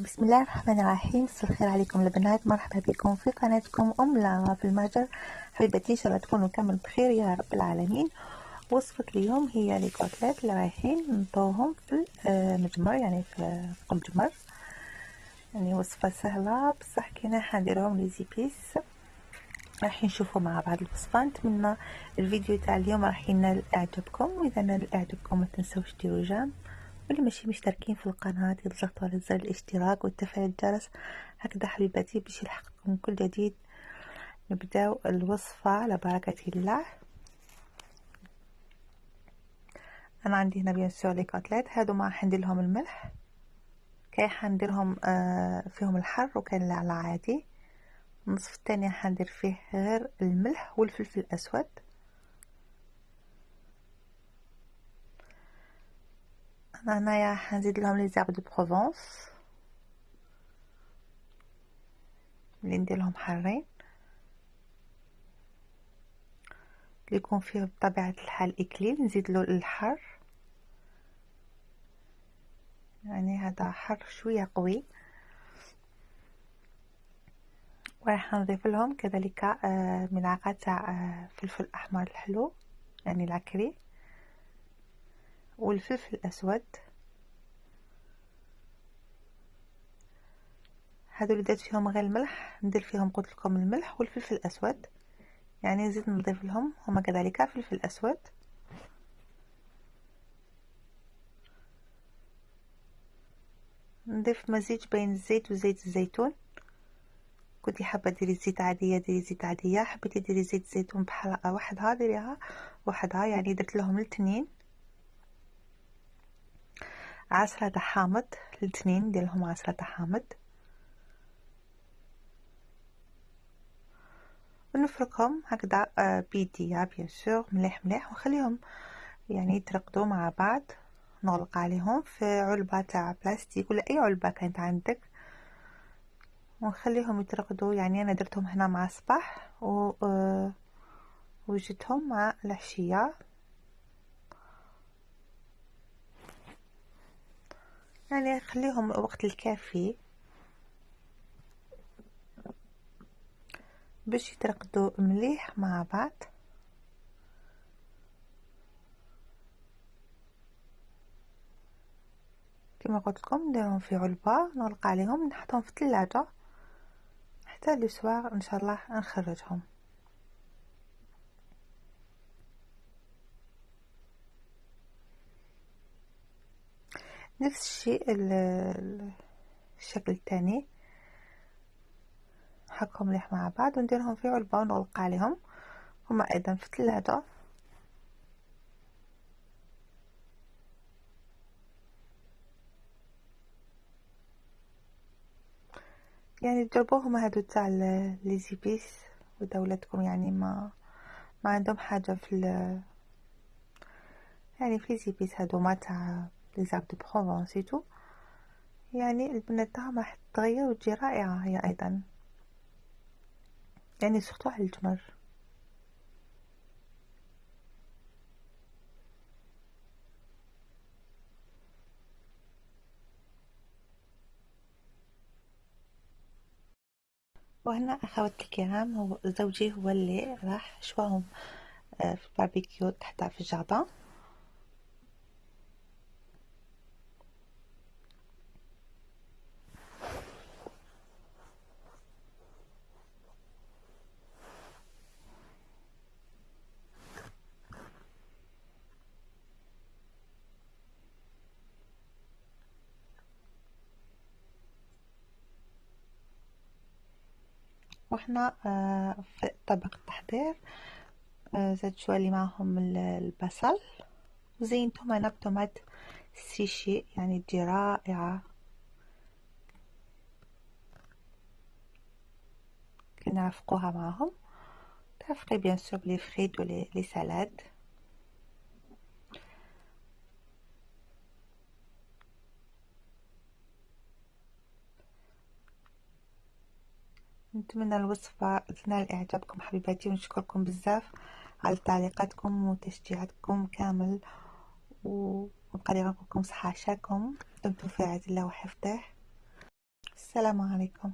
بسم الله الرحمن الرحيم. مساء الخير عليكم البنات، مرحبا بكم في قناتكم لاغا في المهجر. حبيباتي ان شاء الله تكونوا كامل بخير يا رب العالمين. وصفة اليوم هي لي كوتلات اللي رايحين نطوهم في المجمر، يعني في المجمر. يعني وصفة سهلة بصح كاين حنديرهم لي زيبيس. راح نشوفوا مع بعض الوصفة. نتمنى الفيديو تاع اليوم راح ينال اعجابكم، واذا نال اعجابكم ما تنسوش ديروا جيم، واللي ماشي مشتركين في القناة يضغطوا على زر الاشتراك وتفعيل الجرس هكذا حبيباتي باش يلحقكم كل جديد. نبداو الوصفة على بركة الله. انا عندي هنا بيان سور لي كوتليت هادو ما حندير لهم الملح، كاين حنديرهم فيهم الحر وكاين لا على عادي. النصف الثاني حندير فيه غير الملح والفلفل الاسود. انا هنايا حنزيد لهم لي زعب دو بروفونس اللي نديرهم حارين، اللي يكون فيه بطبيعة الحال إكليل. نزيد له الحر، يعني هذا حر شوية قوي. وراح نضيف لهم كذلك ملعقة تاع فلفل أحمر الحلو، يعني العكري، والفلفل الأسود. هذو اللي درت فيهم غير الملح، ندير فيهم قلت لكم الملح والفلفل الأسود، يعني نزيد نضيف لهم هما كذلك فلفل أسود. نضيف مزيج بين الزيت وزيت الزيتون. كنتي حابه ديري زيت عاديه ديري زيت عاديه، حبيتي ديري زيت زيتون بحلقه وحدها ديريها وحدها، يعني درت لهم الاثنين. عسله حامض الاثنين، ندير لهم عسله حامض ونفركهم هكذا بيديا بيان سور مليح مليح، ونخليهم يعني يترقدوا مع بعض. نغلق عليهم في علبه تاع بلاستيك ولا اي علبه كانت عندك، ونخليهم يترقدوا. يعني انا درتهم هنا مع الصباح وجدتهم مع العشيه، يعني خليهم وقت الكافي باش يترقدوا مليح مع بعض. كما قلت لكم نديرهم في علبه، نغلق عليهم، نحطهم في الثلاجه حتى الاسواق ان شاء الله نخرجهم. نفس الشيء الشكل الثاني، نحطهم مليح مع بعض ونديرهم في علبه ونغلق عليهم هما ايضا في الثلاجه. يعني جربوهم هادو تاع لي زيبيس ودولتكم، يعني ما عندهم حاجه في يعني في زيبيس هادو ما تاع لي زاب دو بروفونس تو، يعني البنات تاعهم راح تتغير وتجي رائعه هي ايضا، يعني سورتو على الجمر. وهنا اخواتي الكرام، هو زوجي هو اللي راح شواهم في الباربيكيو تحت في الجردان. وهنا في طبق التحضير زاد شوالي معهم البصل، وزينتهم انا بطماط سيشي، يعني تجي رائعة. نرافقوها معهم، ترافقي بيان سور بلي فريت ولي سالاد. نتمنى الوصفة تنال اعجابكم حبيباتي، ونشكركم بزاف على تعليقاتكم وتشجيعاتكم كامل، ونبقى لي نقولكم صحة عشاكم، دمتم في عز الله وحفظه. السلام عليكم.